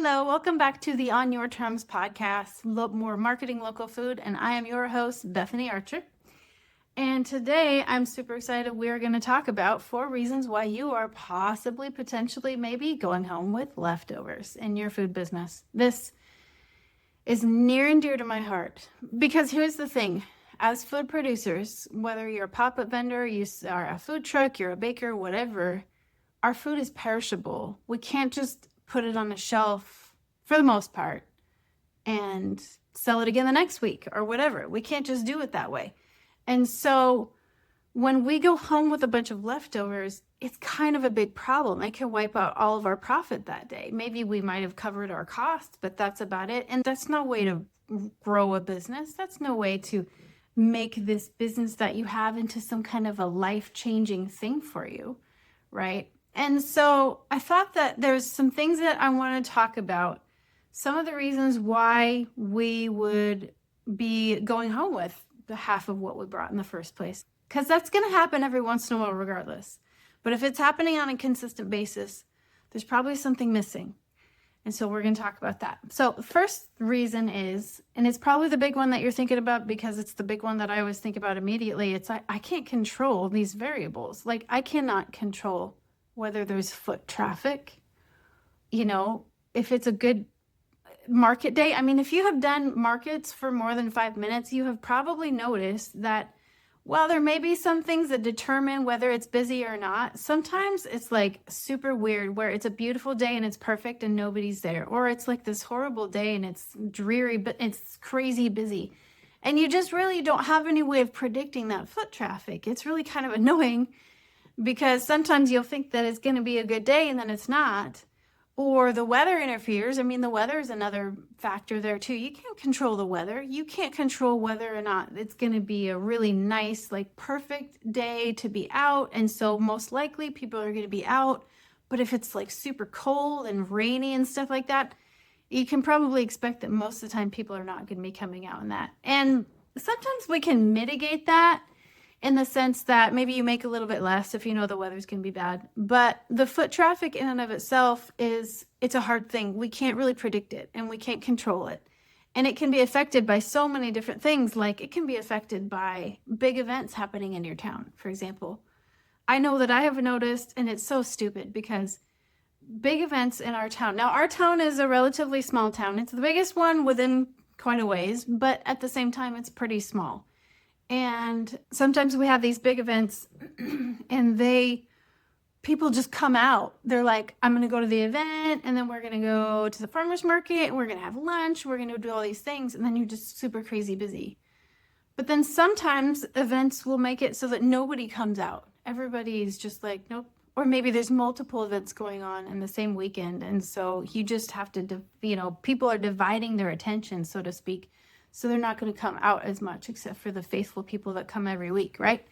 Hello, welcome back to the On Your Terms podcast, more marketing local food, and I am your host, Bethany Archer. And today I'm super excited. We are going to talk about 4 reasons why you are possibly, potentially, maybe going home with leftovers in your food business. This is near and dear to my heart because here's the thing. As food producers, whether you're a pop-up vendor, you are a food truck, you're a baker, whatever, our food is perishable. We can't just put it on a shelf for the most part and sell it again the next week or whatever. We can't just do it that way. And so when we go home with a bunch of leftovers, it's kind of a big problem. It can wipe out all of our profit that day. Maybe we might have covered our costs, but that's about it. And that's no way to grow a business. That's no way to make this business that you have into some kind of a life-changing thing for you, right? And so I thought that there's some things that I want to talk about. Some of the reasons why we would be going home with the half of what we brought in the first place. Because that's going to happen every once in a while regardless. But if it's happening on a consistent basis, there's probably something missing. And so we're going to talk about that. So the first reason is, and it's probably the big one that you're thinking about because it's the big one that I always think about immediately, it's I can't control these variables. Like I cannot control whether there's foot traffic, if it's a good market day. I mean, if you have done markets for more than 5 minutes, you have probably noticed that while there may be some things that determine whether it's busy or not, sometimes it's like super weird where it's a beautiful day and it's perfect and nobody's there. Or it's like this horrible day and it's dreary, but it's crazy busy. And you just really don't have any way of predicting that foot traffic. It's really kind of annoying because sometimes you'll think that it's going to be a good day and then it's not. Or the weather interferes. I mean, the weather is another factor there too. You can't control the weather. You can't control whether or not it's going to be a really nice, like perfect day to be out. And so most likely people are going to be out. But if it's like super cold and rainy and stuff like that, you can probably expect that most of the time people are not going to be coming out in that. And sometimes we can mitigate that in the sense that maybe you make a little bit less if you know the weather's going to be bad. But the foot traffic in and of itself it's a hard thing. We can't really predict it and we can't control it. And it can be affected by so many different things. Like it can be affected by big events happening in your town, for example. I know that I have noticed, and it's so stupid because big events in our town. Now, our town is a relatively small town. It's the biggest one within quite a ways, but at the same time, it's pretty small. And sometimes we have these big events and people just come out. They're like, I'm going to go to the event and then we're going to go to the farmer's market and we're going to have lunch. We're going to do all these things. And then you're just super crazy busy. But then sometimes events will make it so that nobody comes out. Everybody's just like, nope. Or maybe there's multiple events going on in the same weekend. And so you just have to, people are dividing their attention, so to speak. So they're not going to come out as much except for the faithful people that come every week, right?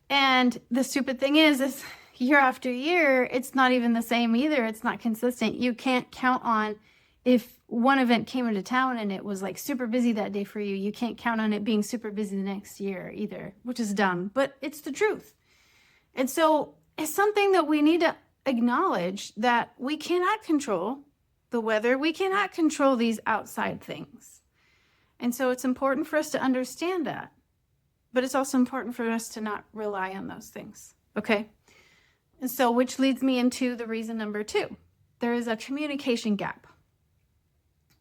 And the stupid thing is year after year, it's not even the same either. It's not consistent. You can't count on if one event came into town and it was like super busy that day for you, you can't count on it being super busy the next year either, which is dumb, but it's the truth. And so it's something that we need to acknowledge that we cannot control the weather. We cannot control these outside things. And so it's important for us to understand that, but it's also important for us to not rely on those things, okay? And so which leads me into the reason number 2. There is a communication gap.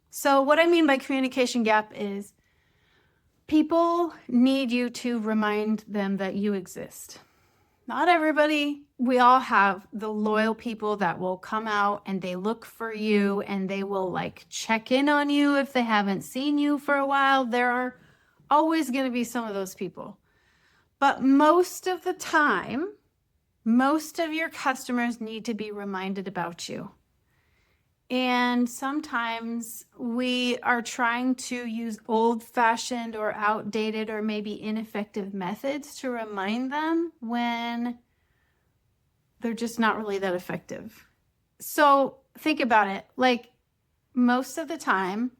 So what I mean by communication gap is people need you to remind them that you exist. Not everybody. We all have the loyal people that will come out and they look for you and they will like check in on you if they haven't seen you for a while. There are always going to be some of those people. But most of the time, most of your customers need to be reminded about you. And sometimes we are trying to use old-fashioned or outdated or maybe ineffective methods to remind them when they're just not really that effective. So think about it. Like most of the time,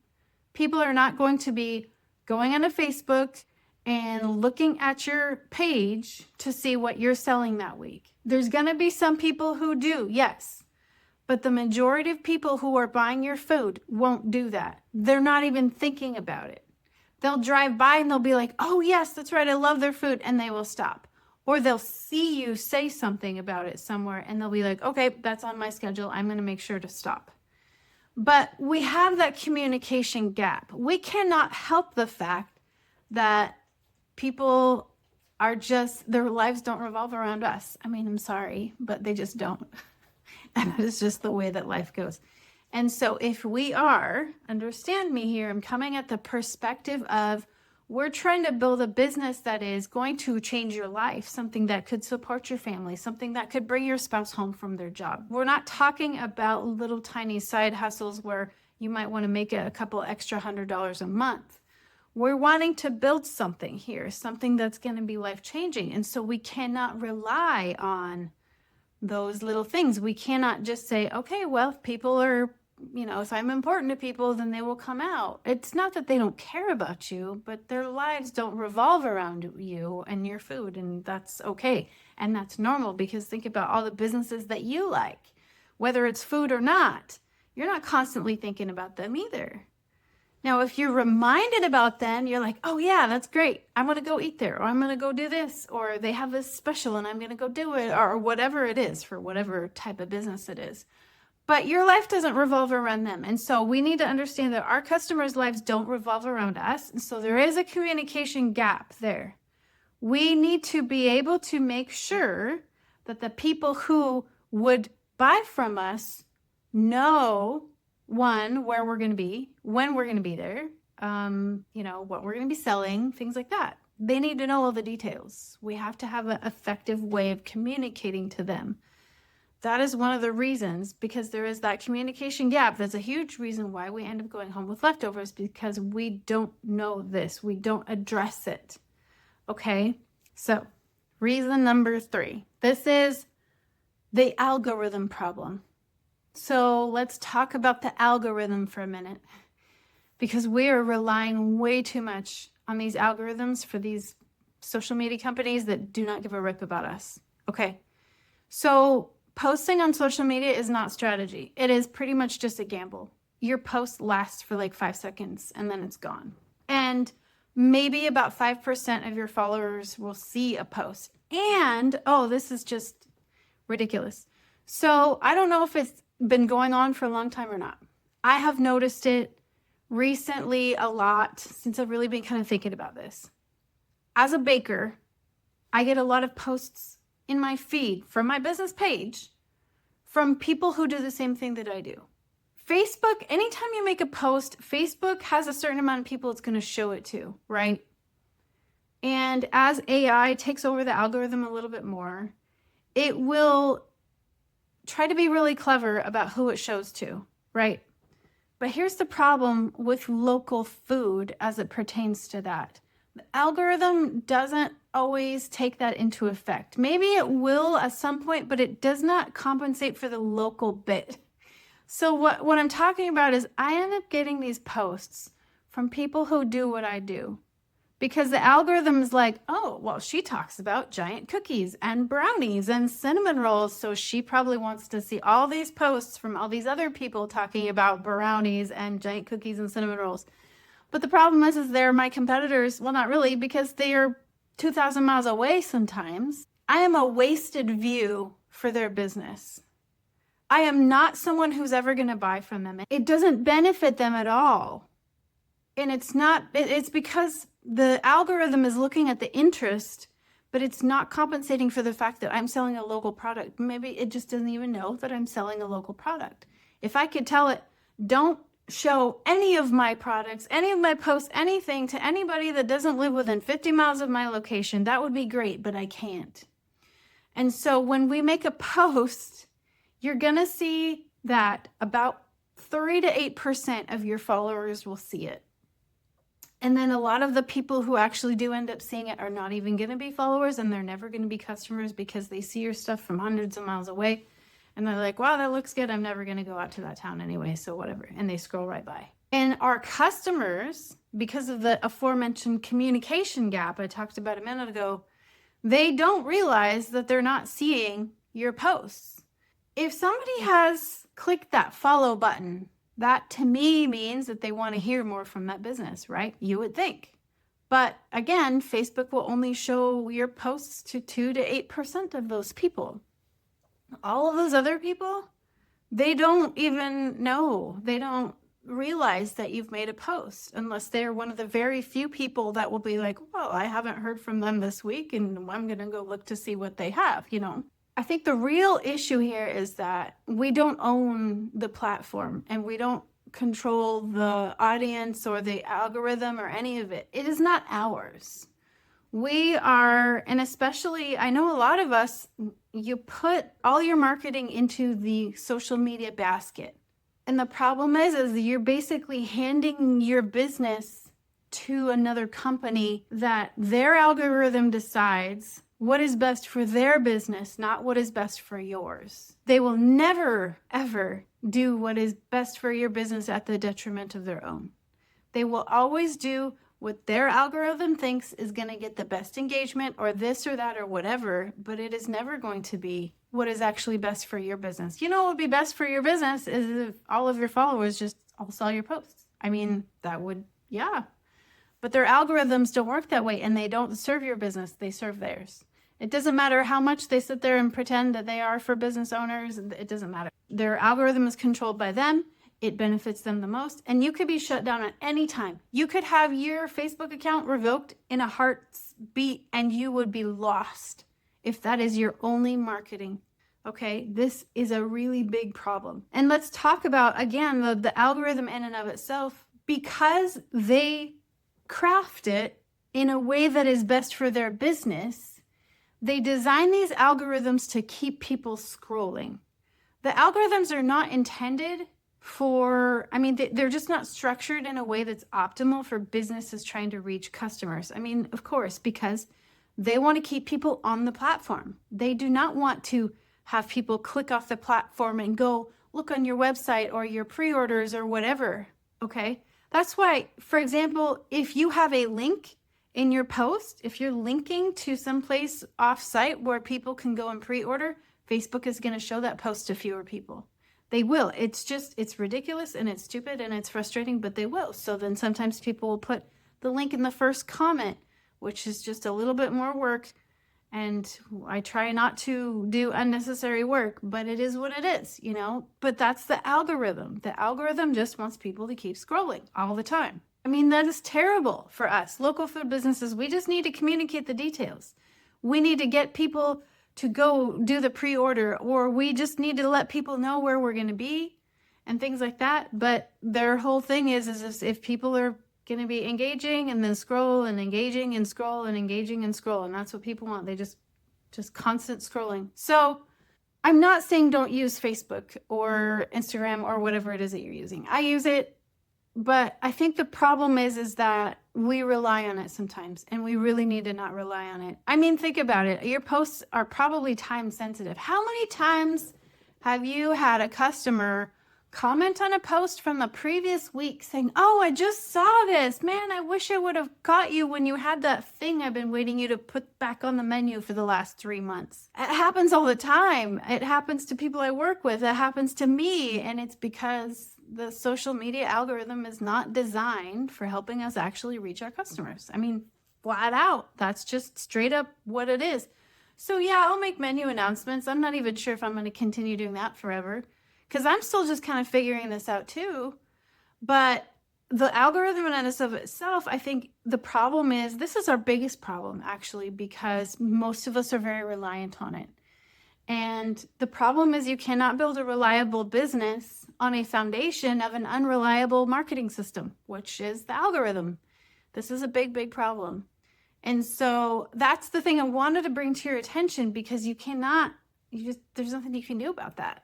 people are not going to be going onto Facebook and looking at your page to see what you're selling that week. There's going to be some people who do, yes. But the majority of people who are buying your food won't do that. They're not even thinking about it. They'll drive by and they'll be like, oh, yes, that's right, I love their food, and they will stop. Or they'll see you say something about it somewhere, and they'll be like, okay, that's on my schedule. I'm going to make sure to stop. But we have that communication gap. We cannot help the fact that people are just, their lives don't revolve around us. I mean, I'm sorry, but they just don't. And it's just the way that life goes. And so if we are, understand me here, I'm coming at the perspective of we're trying to build a business that is going to change your life, something that could support your family, something that could bring your spouse home from their job. We're not talking about little tiny side hustles where you might want to make a couple extra $100 a month. We're wanting to build something here, something that's going to be life-changing. And so we cannot rely on those little things. We cannot just say, okay, well, if people are, if I'm important to people, then they will come out. It's not that they don't care about you, but their lives don't revolve around you and your food, and that's okay. And that's normal, because think about all the businesses that you like, whether it's food or not. You're not constantly thinking about them either. Now, if you're reminded about them, you're like, oh yeah, that's great. I'm going to go eat there, or I'm going to go do this, or they have this special and I'm going to go do it, or whatever it is for whatever type of business it is. But your life doesn't revolve around them. And so we need to understand that our customers' lives don't revolve around us. And so there is a communication gap there. We need to be able to make sure that the people who would buy from us know, one, where we're going to be, when we're going to be there, what we're going to be selling, things like that. They need to know all the details. We have to have an effective way of communicating to them. That is one of the reasons, because there is that communication gap. That's a huge reason why we end up going home with leftovers, because we don't know this. We don't address it. Okay, so reason number 3. This is the algorithm problem. So let's talk about the algorithm for a minute, because we are relying way too much on these algorithms for these social media companies that do not give a rip about us. Okay, so posting on social media is not strategy. It is pretty much just a gamble. Your post lasts for like 5 seconds and then it's gone. And maybe about 5% of your followers will see a post. And, this is just ridiculous. So I don't know if it's been going on for a long time or not. I have noticed it recently a lot since I've really been kind of thinking about this. As a baker, I get a lot of posts in my feed from my business page from people who do the same thing that I do. Facebook, anytime you make a post, Facebook has a certain amount of people it's going to show it to, right? And as AI takes over the algorithm a little bit more, it will try to be really clever about who it shows to, right? But here's the problem with local food as it pertains to that. The algorithm doesn't always take that into effect. Maybe it will at some point, but it does not compensate for the local bit. So what I'm talking about is I end up getting these posts from people who do what I do, because the algorithm is like, oh, well, she talks about giant cookies and brownies and cinnamon rolls, so she probably wants to see all these posts from all these other people talking about brownies and giant cookies and cinnamon rolls. But the problem is they're my competitors. Well, not really, because they are 2,000 miles away sometimes. I am a wasted view for their business. I am not someone who's ever going to buy from them. It doesn't benefit them at all. And it's because the algorithm is looking at the interest, but it's not compensating for the fact that I'm selling a local product. Maybe it just doesn't even know that I'm selling a local product. If I could tell it, don't show any of my products, any of my posts, anything to anybody that doesn't live within 50 miles of my location, that would be great, but I can't. And so when we make a post, you're going to see that about 3 to 8% of your followers will see it. And then a lot of the people who actually do end up seeing it are not even going to be followers, and they're never going to be customers, because they see your stuff from hundreds of miles away. And they're like, wow, that looks good. I'm never going to go out to that town anyway, so whatever. And they scroll right by. And our customers, because of the aforementioned communication gap I talked about a minute ago, they don't realize that they're not seeing your posts. If somebody has clicked that follow button, that to me means that they want to hear more from that business, right? You would think. But again, Facebook will only show your posts to 2 to 8% of those people. All of those other people, they don't even know. They don't realize that you've made a post unless they're one of the very few people that will be like, well, I haven't heard from them this week and I'm going to go look to see what they have, you know. I think the real issue here is that we don't own the platform and we don't control the audience or the algorithm or any of it. It is not ours. We are, and especially, I know a lot of us, you put all your marketing into the social media basket. And the problem is you're basically handing your business to another company that their algorithm decides what is best for their business, not what is best for yours. They will never, ever do what is best for your business at the detriment of their own. They will always do what their algorithm thinks is going to get the best engagement or this or that or whatever, but it is never going to be what is actually best for your business. You know what would be best for your business is if all of your followers just all saw your posts. I mean, that would, yeah. But their algorithms don't work that way and they don't serve your business, they serve theirs. It doesn't matter how much they sit there and pretend that they are for business owners. It doesn't matter. Their algorithm is controlled by them. It benefits them the most. And you could be shut down at any time. You could have your Facebook account revoked in a heartbeat and you would be lost if that is your only marketing. Okay, this is a really big problem. And let's talk about, again, the algorithm in and of itself, because they craft it in a way that is best for their business. They design these algorithms to keep people scrolling. The algorithms are not intended for, I mean, they're just not structured in a way that's optimal for businesses trying to reach customers. I mean, of course, because they want to keep people on the platform. They do not want to have people click off the platform and go look on your website or your pre-orders or whatever, okay? That's why, for example, if you have a link in your post, if you're linking to someplace off-site where people can go and pre-order, Facebook is going to show that post to fewer people. They will. It's ridiculous and it's stupid and it's frustrating, but they will. So then sometimes people will put the link in the first comment, which is just a little bit more work. And I try not to do unnecessary work, but it is what it is, you know? But that's the algorithm. The algorithm just wants people to keep scrolling all the time. I mean, that is terrible for us. Local food businesses, we just need to communicate the details. We need to get people to go do the pre-order, or we just need to let people know where we're going to be and things like that. But their whole thing is if people are going to be engaging and then scroll and engaging and scroll and engaging and scroll. And that's what people want. They just constant scrolling. So I'm not saying don't use Facebook or Instagram or whatever it is that you're using. I use it. But I think the problem is that we rely on it sometimes, and we really need to not rely on it. I mean, think about it. Your posts are probably time sensitive. How many times have you had a customer comment on a post from the previous week saying, oh, I just saw this. Man, I wish I would have caught you when you had that thing I've been waiting you to put back on the menu for the last 3 months. It happens all the time. It happens to people I work with. It happens to me. And it's because the social media algorithm is not designed for helping us actually reach our customers. I mean, flat out, that's just straight up what it is. So yeah, I'll make menu announcements. I'm not even sure if I'm going to continue doing that forever because I'm still just kind of figuring this out too. But the algorithm in and of itself, I think the problem is, this is our biggest problem actually, because most of us are very reliant on it. And the problem is you cannot build a reliable business on a foundation of an unreliable marketing system, which is the algorithm. This is a big, big problem. And so that's the thing I wanted to bring to your attention, because there's nothing you can do about that.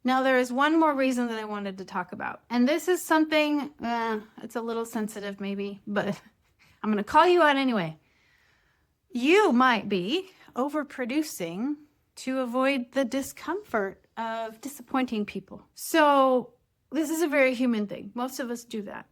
Now, there is one more reason that I wanted to talk about. And this is something, it's a little sensitive maybe, but I'm going to call you out anyway. You might be overproducing to avoid the discomfort of disappointing people. So this is a very human thing. Most of us do that.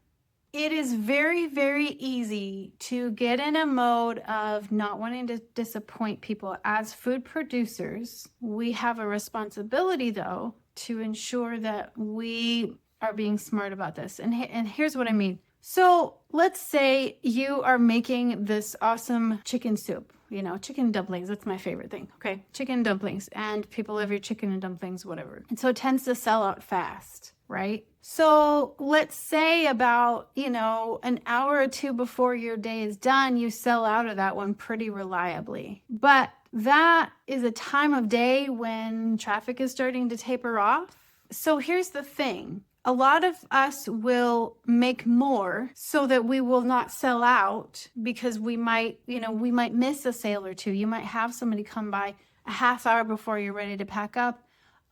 It is very, very easy to get in a mode of not wanting to disappoint people. As food producers, we have a responsibility, though, to ensure that we are being smart about this. And here's what I mean. So let's say you are making this awesome chicken soup, chicken dumplings. That's my favorite thing. Okay. Chicken dumplings, and people love your chicken and dumplings, whatever. And so it tends to sell out fast, right? So let's say about, an hour or two before your day is done, you sell out of that one pretty reliably. But that is a time of day when traffic is starting to taper off. So here's the thing. A lot of us will make more so that we will not sell out, because we might miss a sale or two. You might have somebody come by a half hour before you're ready to pack up.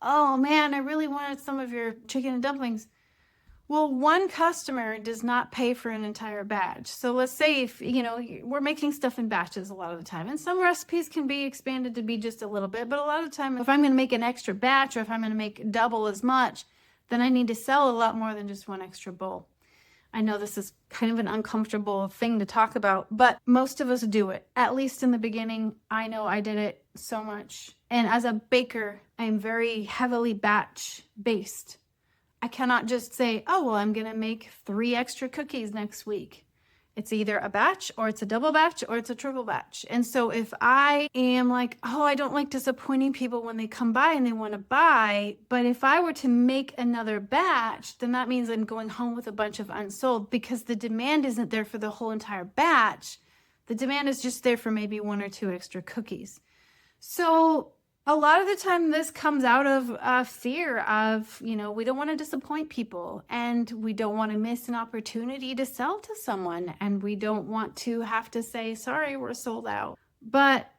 Oh man, I really wanted some of your chicken and dumplings. Well, one customer does not pay for an entire batch. So let's say if, we're making stuff in batches a lot of the time, and some recipes can be expanded to be just a little bit, but a lot of the time, if I'm going to make an extra batch, or if I'm going to make double as much, then I need to sell a lot more than just one extra bowl. I know this is kind of an uncomfortable thing to talk about, but most of us do it. At least in the beginning, I know I did it so much. And as a baker, I'm very heavily batch based. I cannot just say, oh, well, I'm going to make 3 extra cookies next week. It's either a batch, or it's a double batch, or it's a triple batch. And so if I am like, oh, I don't like disappointing people when they come by and they want to buy, but if I were to make another batch, then that means I'm going home with a bunch of unsold, because the demand isn't there for the whole entire batch. The demand is just there for maybe 1 or 2 extra cookies. So a lot of the time this comes out of fear of, we don't want to disappoint people, and we don't want to miss an opportunity to sell to someone, and we don't want to have to say, sorry, we're sold out. But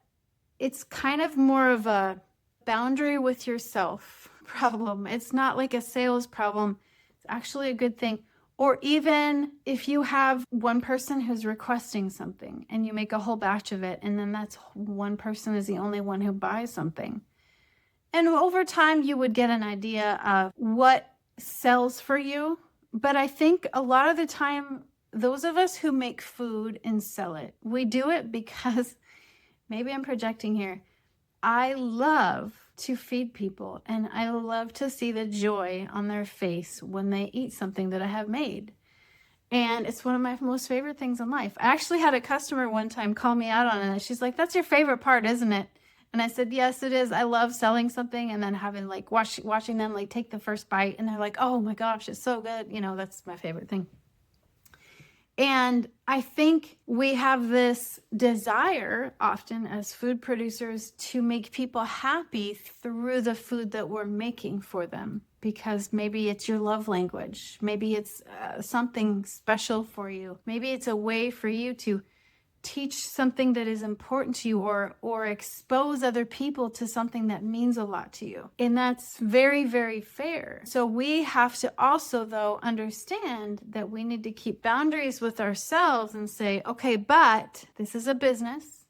it's kind of more of a boundary with yourself problem. It's not like a sales problem. It's actually a good thing. Or even if you have one person who's requesting something and you make a whole batch of it, and then that's one person is the only one who buys something. And over time, you would get an idea of what sells for you. But I think a lot of the time, those of us who make food and sell it, we do it because, maybe I'm projecting here, I love to feed people, and I love to see the joy on their face when they eat something that I have made. And it's one of my most favorite things in life. I actually had a customer one time call me out on it. She's like, that's your favorite part, isn't it? And I said, yes, it is. I love selling something and then having watching them take the first bite, and they're like, oh my gosh, it's so good. That's my favorite thing. And I think we have this desire often as food producers to make people happy through the food that we're making for them, because maybe it's your love language. Maybe it's something special for you. Maybe it's a way for you to teach something that is important to you, or expose other people to something that means a lot to you. And that's very, very fair. So we have to also, though, understand that we need to keep boundaries with ourselves and say, okay, but this is a business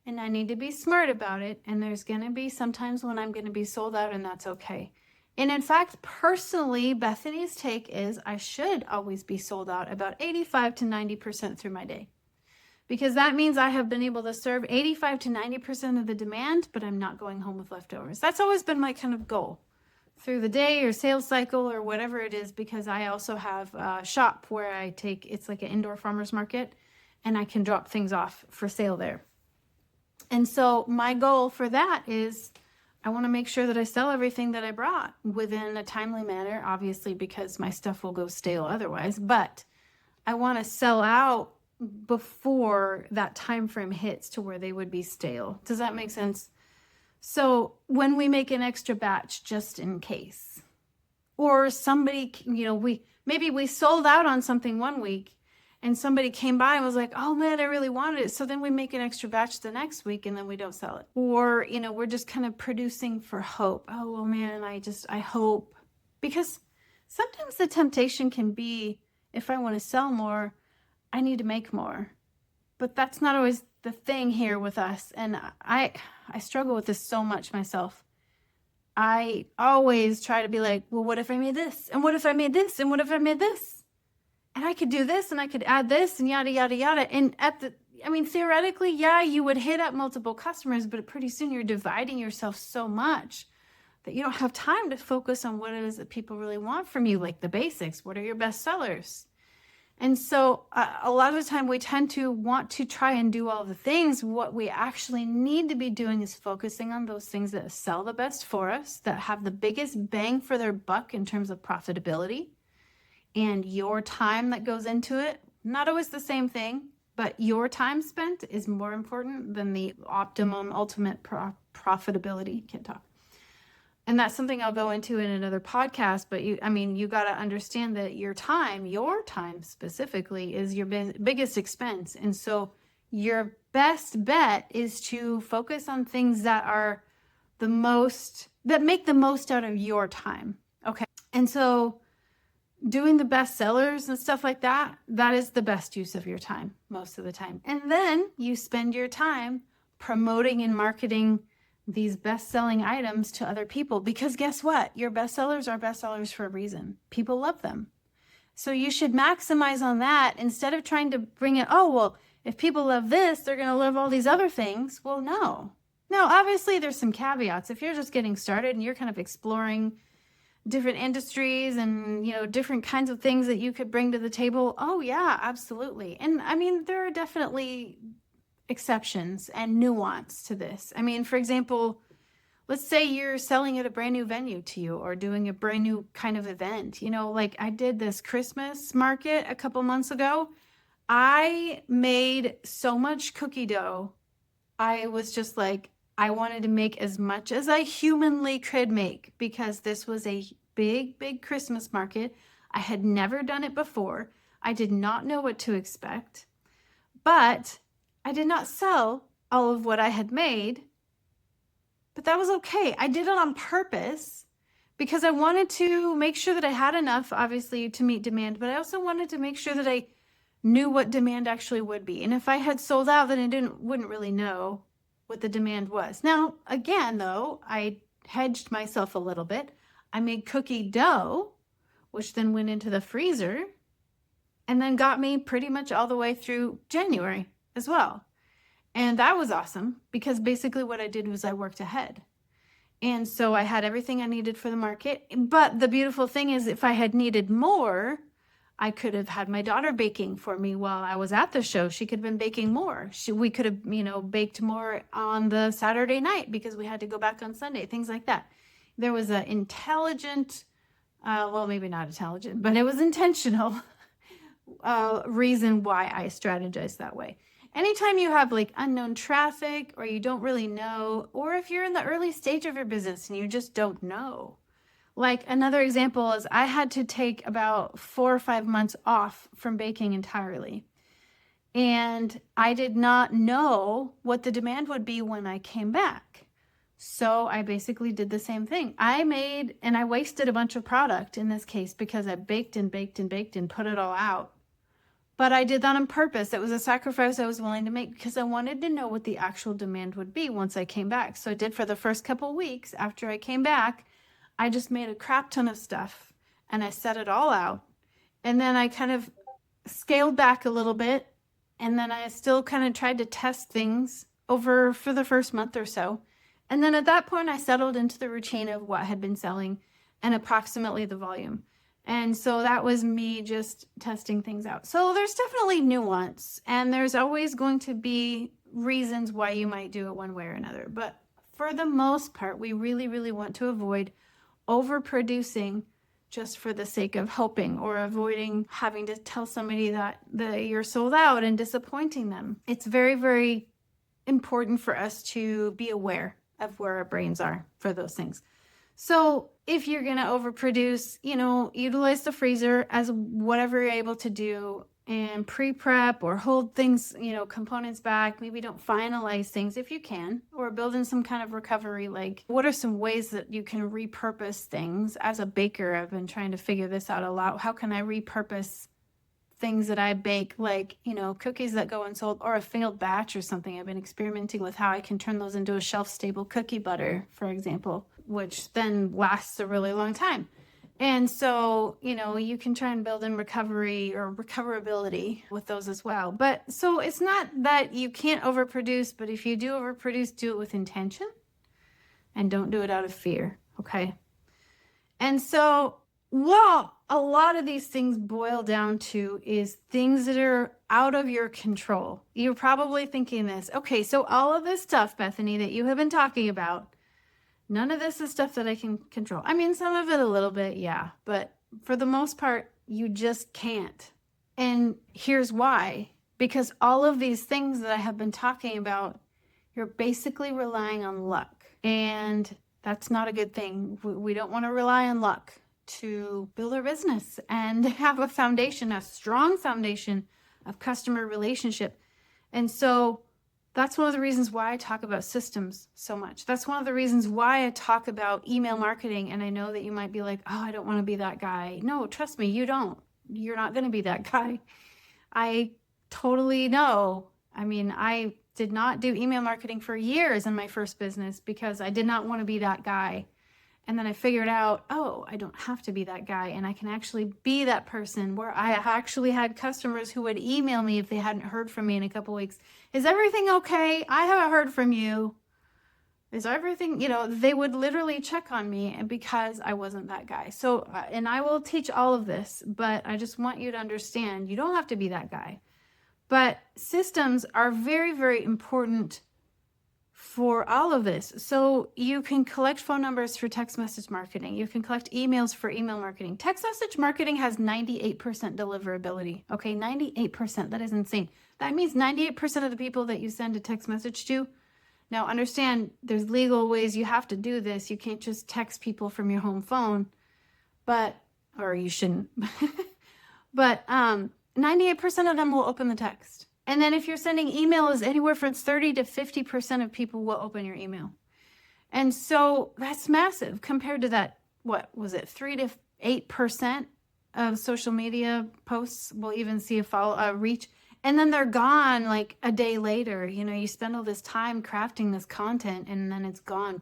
and I need to be smart about it. And there's going to be sometimes when I'm going to be sold out, and that's okay. And in fact, personally, Bethany's take is I should always be sold out about 85 to 90% through my day. Because that means I have been able to serve 85 to 90% of the demand, but I'm not going home with leftovers. That's always been my kind of goal through the day or sales cycle or whatever it is, because I also have a shop where it's like an indoor farmer's market, and I can drop things off for sale there. And so my goal for that is I want to make sure that I sell everything that I brought within a timely manner, obviously, because my stuff will go stale otherwise, but I want to sell out before that time frame hits to where they would be stale. Does that make sense? So when we make an extra batch just in case, or somebody, we sold out on something one week and somebody came by and was like, oh man, I really wanted it. So then we make an extra batch the next week and then we don't sell it. Or, we're just kind of producing for hope. Oh, well, man, I hope. Because sometimes the temptation can be, if I want to sell more, I need to make more. But that's not always the thing here with us. And I struggle with this so much myself. I always try to be like, well, what if I made this? And what if I made this? And what if I made this? and I could do this and I could add this and yada, yada, yada. And theoretically, yeah, you would hit up multiple customers, but pretty soon you're dividing yourself so much that you don't have time to focus on what it is that people really want from you, like the basics. What are your best sellers? And so a lot of the time we tend to want to try and do all the things. What we actually need to be doing is focusing on those things that sell the best for us, that have the biggest bang for their buck in terms of profitability, and your time that goes into it. Not always the same thing, but your time spent is more important than the optimum ultimate profitability. Can't talk. And that's something I'll go into in another podcast, but you got to understand that your time specifically is your biggest expense. And so your best bet is to focus on things that are that make the most out of your time. Okay. And so doing the best sellers and stuff like that is the best use of your time most of the time. And then you spend your time promoting and marketing these best-selling items to other people, because guess what? Your bestsellers are bestsellers for a reason. People love them. So you should maximize on that instead of trying to bring it, oh, well, if people love this, they're going to love all these other things. Well, no. Now, obviously, there's some caveats. If you're just getting started and you're kind of exploring different industries and, different kinds of things that you could bring to the table, oh, yeah, absolutely. And there are definitely exceptions and nuance to this. For example, let's say you're selling at a brand new venue to you or doing a brand new kind of event. Like I did this Christmas market a couple months ago. I made so much cookie dough. I was just like, I wanted to make as much as I humanly could make, because this was a big, big Christmas market. I had never done it before. I did not know what to expect, but I did not sell all of what I had made, but that was okay. I did it on purpose because I wanted to make sure that I had enough, obviously, to meet demand, but I also wanted to make sure that I knew what demand actually would be. And if I had sold out, then I wouldn't really know what the demand was. Now, again, though, I hedged myself a little bit. I made cookie dough, which then went into the freezer and then got me pretty much all the way through January as well. And that was awesome, because basically what I did was I worked ahead. And so I had everything I needed for the market. But the beautiful thing is, if I had needed more, I could have had my daughter baking for me while I was at the show. She could have been baking more. We could have, baked more on the Saturday night because we had to go back on Sunday, things like that. There was an intelligent, well, maybe not intelligent, but it was intentional reason why I strategized that way. Anytime you have like unknown traffic, or you don't really know, or if you're in the early stage of your business and you just don't know. Like another example is I had to take about 4 or 5 months off from baking entirely. And I did not know what the demand would be when I came back. So I basically did the same thing. I made, and I wasted a bunch of product in this case because I baked and baked and baked and put it all out. But I did that on purpose. It was a sacrifice I was willing to make because I wanted to know what the actual demand would be once I came back. So I did for the first couple of weeks after I came back. I just made a crap ton of stuff and I set it all out. And then I kind of scaled back a little bit. And then I still kind of tried to test things over for the first month or so. And then at that point, I settled into the routine of what had been selling and approximately the volume. And so that was me just testing things out. So there's definitely nuance, and there's always going to be reasons why you might do it one way or another. But for the most part, we really, really want to avoid overproducing just for the sake of hoping, or avoiding having to tell somebody that you're sold out and disappointing them. It's very, very important for us to be aware of where our brains are for those things. So if you're going to overproduce, utilize the freezer as whatever you're able to do, and pre-prep or hold things, components back. Maybe don't finalize things if you can, or build in some kind of recovery. Like, what are some ways that you can repurpose things? As a baker, I've been trying to figure this out a lot. How can I repurpose things that I bake, like, cookies that go unsold, or a failed batch or something? I've been experimenting with how I can turn those into a shelf-stable cookie butter, for example, which then lasts a really long time. And so, you can try and build in recovery or recoverability with those as well. But so it's not that you can't overproduce, but if you do overproduce, do it with intention and don't do it out of fear. Okay. And so, what a lot of these things boil down to is things that are out of your control. You're probably thinking this, okay, so all of this stuff, Bethany, that you have been talking about, none of this is stuff that I can control. I mean, some of it a little bit, yeah, but for the most part, you just can't. And here's why. Because all of these things that I have been talking about, you're basically relying on luck. And that's not a good thing. We don't want to rely on luck to build our business and have a foundation, a strong foundation of customer relationship. And so that's one of the reasons why I talk about systems so much. That's one of the reasons why I talk about email marketing. And I know that you might be like, oh, I don't want to be that guy. No, trust me, you don't. You're not going to be that guy. I totally know. I mean, I did not do email marketing for years in my first business because I did not want to be that guy. And then I figured out, oh, I don't have to be that guy. And I can actually be that person where I actually had customers who would email me if they hadn't heard from me in a couple weeks. Is everything okay? I haven't heard from you. Is everything, they would literally check on me because I wasn't that guy. So, and I will teach all of this, but I just want you to understand, you don't have to be that guy. But systems are very, very important for all of this. So you can collect phone numbers for text message marketing. You can collect emails for email marketing. Text message marketing has 98% deliverability. Okay, 98%. That is insane. That means 98% of the people that you send a text message to. Now, understand there's legal ways you have to do this. You can't just text people from your home phone, or you shouldn't. But 98% of them will open the text. And then if you're sending emails, anywhere from 30 to 50% of people will open your email. And so that's massive compared to that, 3 to 8% of social media posts will even see a reach. And then they're gone like a day later. You spend all this time crafting this content and then it's gone.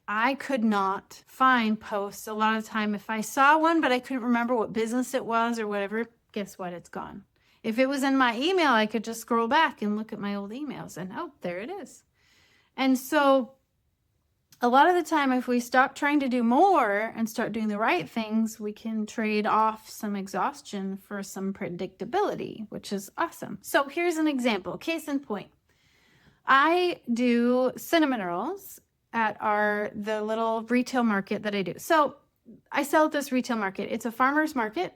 I could not find posts a lot of the time. If I saw one, but I couldn't remember what business it was or whatever, guess what? It's gone. If it was in my email, I could just scroll back and look at my old emails and there it is. And so a lot of the time, if we stop trying to do more and start doing the right things, we can trade off some exhaustion for some predictability, which is awesome. So here's an example, case in point. I do cinnamon rolls at the little retail market that I do. So I sell at this retail market. It's a farmer's market,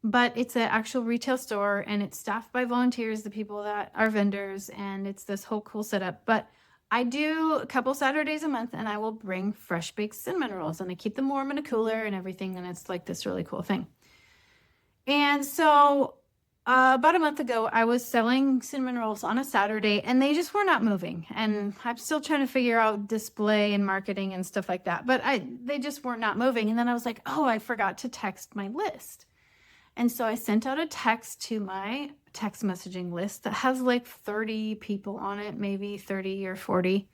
but it's an actual retail store and it's staffed by volunteers, the people that are vendors, and it's this whole cool setup. But I do a couple Saturdays a month and I will bring fresh baked cinnamon rolls and I keep them warm in a cooler and everything. And it's like this really cool thing. And so about a month ago, I was selling cinnamon rolls on a Saturday and they just were not moving. And I'm still trying to figure out display and marketing and stuff like that. But they just were not moving. And then I was like, oh, I forgot to text my list. And so I sent out a text to my text messaging list that has like 30 people on it, maybe 30 or 40.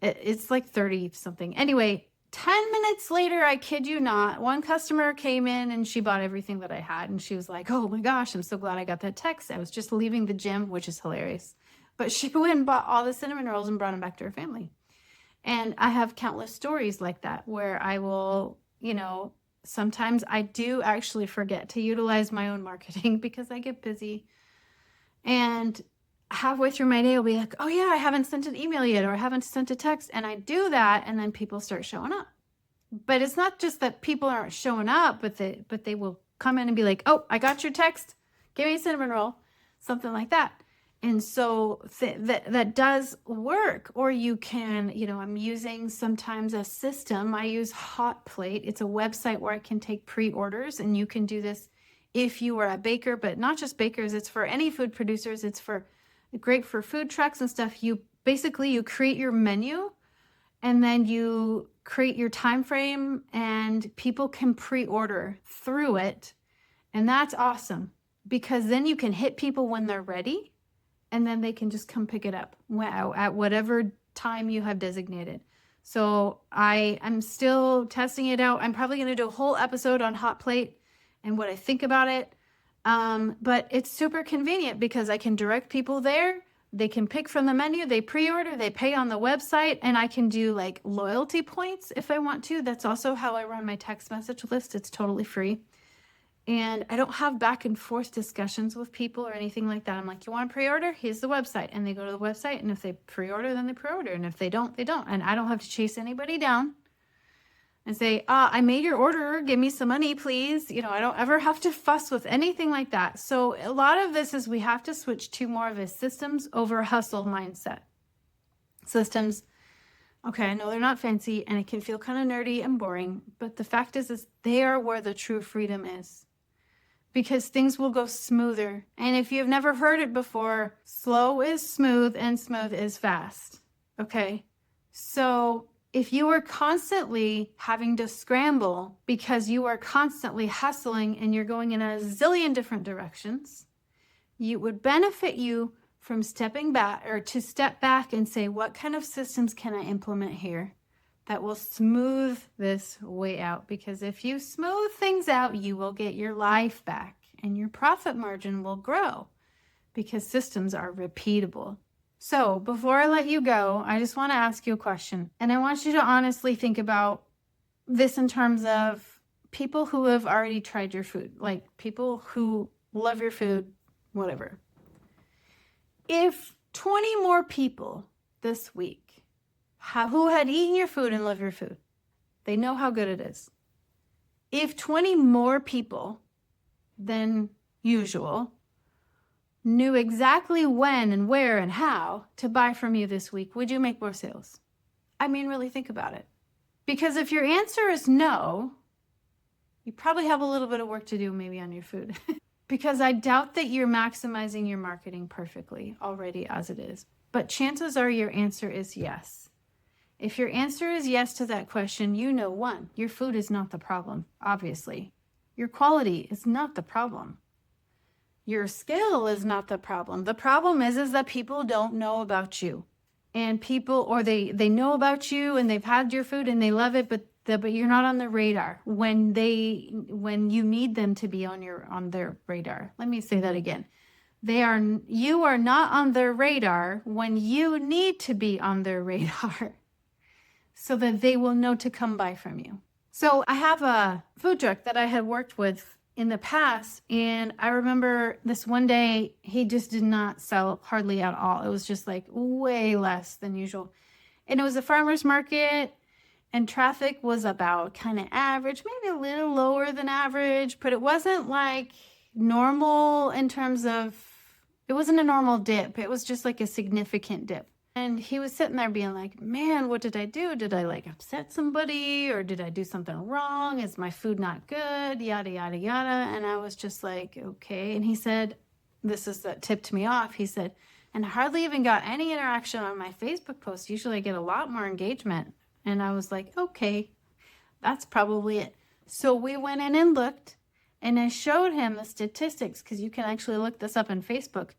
It's like 30 something. Anyway, 10 minutes later, I kid you not, one customer came in and she bought everything that I had. And she was like, oh my gosh, I'm so glad I got that text. I was just leaving the gym, which is hilarious. But she went and bought all the cinnamon rolls and brought them back to her family. And I have countless stories like that where I will, sometimes I do actually forget to utilize my own marketing because I get busy. And halfway through my day, I'll be like, oh yeah, I haven't sent an email yet, or I haven't sent a text. And I do that. And then people start showing up. But it's not just that people aren't showing up, but they will come in and be like, oh, I got your text. Give me a cinnamon roll, something like that. And so that does work. Or you can, I'm using sometimes a system. I use Hot Plate. It's a website where I can take pre-orders, and you can do this if you are a baker, but not just bakers. It's for any food producers. It's great for food trucks and stuff. You create your menu and then you create your time frame and people can pre-order through it. And that's awesome because then you can hit people when they're ready. And then they can just come pick it up at whatever time you have designated. So I'm still testing it out. I'm probably going to do a whole episode on hot plate and what I think about it. But it's super convenient because I can direct people there. They can pick from the menu, they pre-order, they pay on the website, and I can do like loyalty points if I want to. That's also how I run my text message list. It's totally free. And I don't have back and forth discussions with people or anything like that. I'm like, you want to pre-order? Here's the website. And they go to the website. And if they pre-order, then they pre-order. And if they don't, they don't. And I don't have to chase anybody down and say, I made your order. Give me some money, please. I don't ever have to fuss with anything like that. So a lot of this is we have to switch to more of a systems over hustle mindset. Systems. Okay, I know they're not fancy and it can feel kind of nerdy and boring. But the fact is they are where the true freedom is. Because things will go smoother. And if you've never heard it before, slow is smooth and smooth is fast. Okay? So if you are constantly having to scramble because you are constantly hustling and you're going in a zillion different directions, it would benefit you from stepping back or to step back and say, what kind of systems can I implement here that will smooth this way out? Because if you smooth things out, you will get your life back and your profit margin will grow because systems are repeatable. So before I let you go, I just want to ask you a question. And I want you to honestly think about this in terms of people who have already tried your food, like people who love your food, whatever. If 20 more people this week who had eaten your food and love your food, they know how good it is. If 20 more people than usual knew exactly when and where and how to buy from you this week, would you make more sales? I mean, really think about it. Because if your answer is no, you probably have a little bit of work to do maybe on your food. Because I doubt that you're maximizing your marketing perfectly already as it is. But chances are your answer is yes. If your answer is yes to that question, one, your food is not the problem, obviously. Your quality is not the problem. Your skill is not the problem. The problem is that people don't know about you. And people, or they know about you and they've had your food and they love it, but you're not on the radar when you need them to be on their radar. Let me say that again. You are not on their radar when you need to be on their radar so that they will know to come buy from you. So I have a food truck that I had worked with in the past, and I remember this one day he just did not sell hardly at all. It was just like way less than usual. And it was a farmer's market. And traffic was about kind of average, maybe a little lower than average, but it wasn't like normal in terms of, it wasn't a normal dip. It was just like a significant dip. And he was sitting there being like, man, what did I do? Did I like upset somebody or did I do something wrong? Is my food not good? Yada, yada, yada. And I was just like, okay. And he said, this is that tipped me off. He said, and I hardly even got any interaction on my Facebook post. Usually I get a lot more engagement. And I was like, okay, that's probably it. So we went in and looked, and I showed him the statistics, because you can actually look this up on Facebook,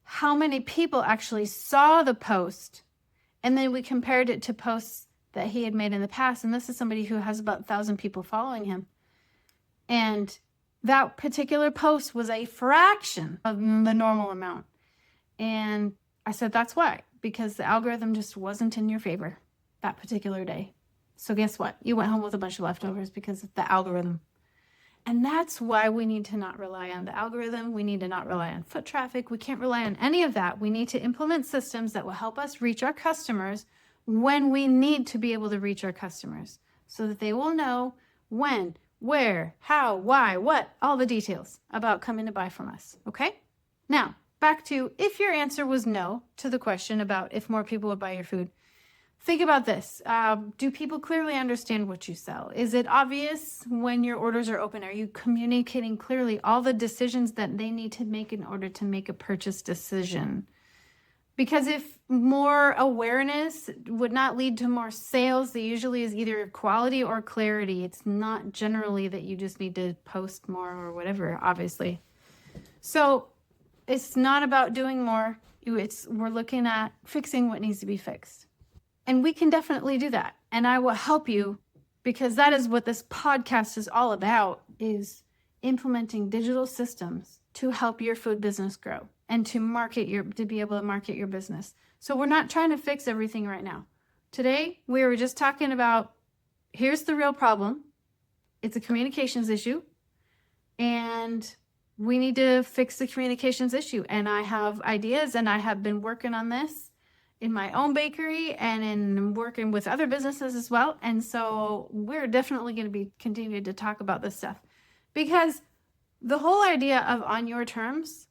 how many people actually saw the post. And then we compared it to posts that he had made in the past. And this is somebody who has about 1,000 people following him. And that particular post was a fraction of the normal amount. And I said, that's why, because the algorithm just wasn't in your favor that particular day. So guess what? You went home with a bunch of leftovers because of the algorithm. And that's why we need to not rely on the algorithm. We need to not rely on foot traffic. We can't rely on any of that. We need to implement systems that will help us reach our customers when we need to be able to reach our customers, so that they will know when, where, how, why, what, all the details about coming to buy from us. Okay? Now, back to if your answer was no to the question about if more people would buy your food. Think about this. Do people clearly understand what you sell? Is it obvious when your orders are open? Are you communicating clearly all the decisions that they need to make in order to make a purchase decision? Because if more awareness would not lead to more sales, there usually is either quality or clarity. It's not generally that you just need to post more or whatever, obviously. So it's not about doing more. We're looking at fixing what needs to be fixed. And we can definitely do that. And I will help you, because that is what this podcast is all about, is implementing digital systems to help your food business grow and to be able to market your business. So we're not trying to fix everything right now. Today, we were just talking about, here's the real problem. It's a communications issue, and we need to fix the communications issue. And I have ideas, and I have been working on this in my own bakery and in working with other businesses as well. And so we're definitely going to be continuing to talk about this stuff, because the whole idea of on your terms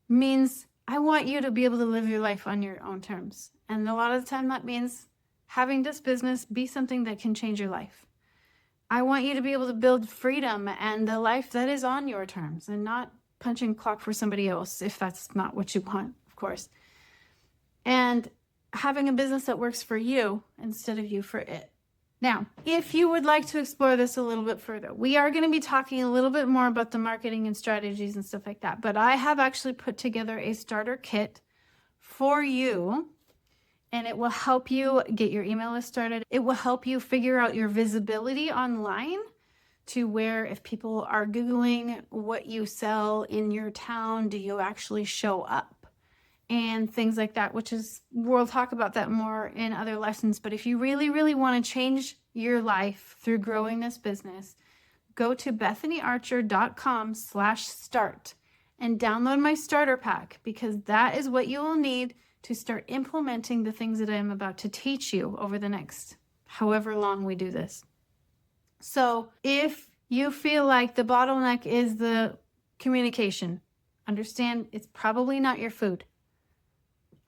means I want you to be able to live your life on your own terms. And a lot of the time that means having this business be something that can change your life. I want you to be able to build freedom and the life that is on your terms, and not punching clock for somebody else if that's not what you want, of course. And having a business that works for you instead of you for it. Now, if you would like to explore this a little bit further, we are going to be talking a little bit more about the marketing and strategies and stuff like that. But I have actually put together a starter kit for you, and it will help you get your email list started. It will help you figure out your visibility online, to where if people are Googling what you sell in your town, do you actually show up? And things like that, we'll talk about that more in other lessons. But if you really, really want to change your life through growing this business, go to bethanyarcher.com/start and download my starter pack, because that is what you will need to start implementing the things that I am about to teach you over the next however long we do this. So if you feel like the bottleneck is the communication, understand it's probably not your food.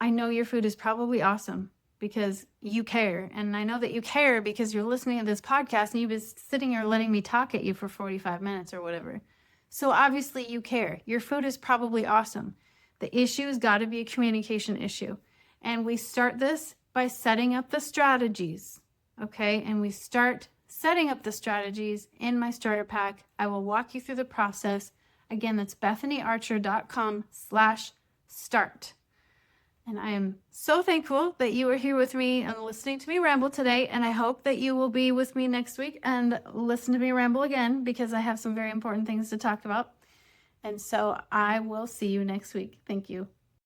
I know your food is probably awesome because you care. And I know that you care because you're listening to this podcast and you've been sitting here letting me talk at you for 45 minutes or whatever. So obviously you care. Your food is probably awesome. The issue has got to be a communication issue. And we start this by setting up the strategies. Okay? And we start setting up the strategies in my starter pack. I will walk you through the process. Again, that's bethanyarcher.com/start. And I am so thankful that you are here with me and listening to me ramble today. And I hope that you will be with me next week and listen to me ramble again, because I have some very important things to talk about. And so I will see you next week. Thank you.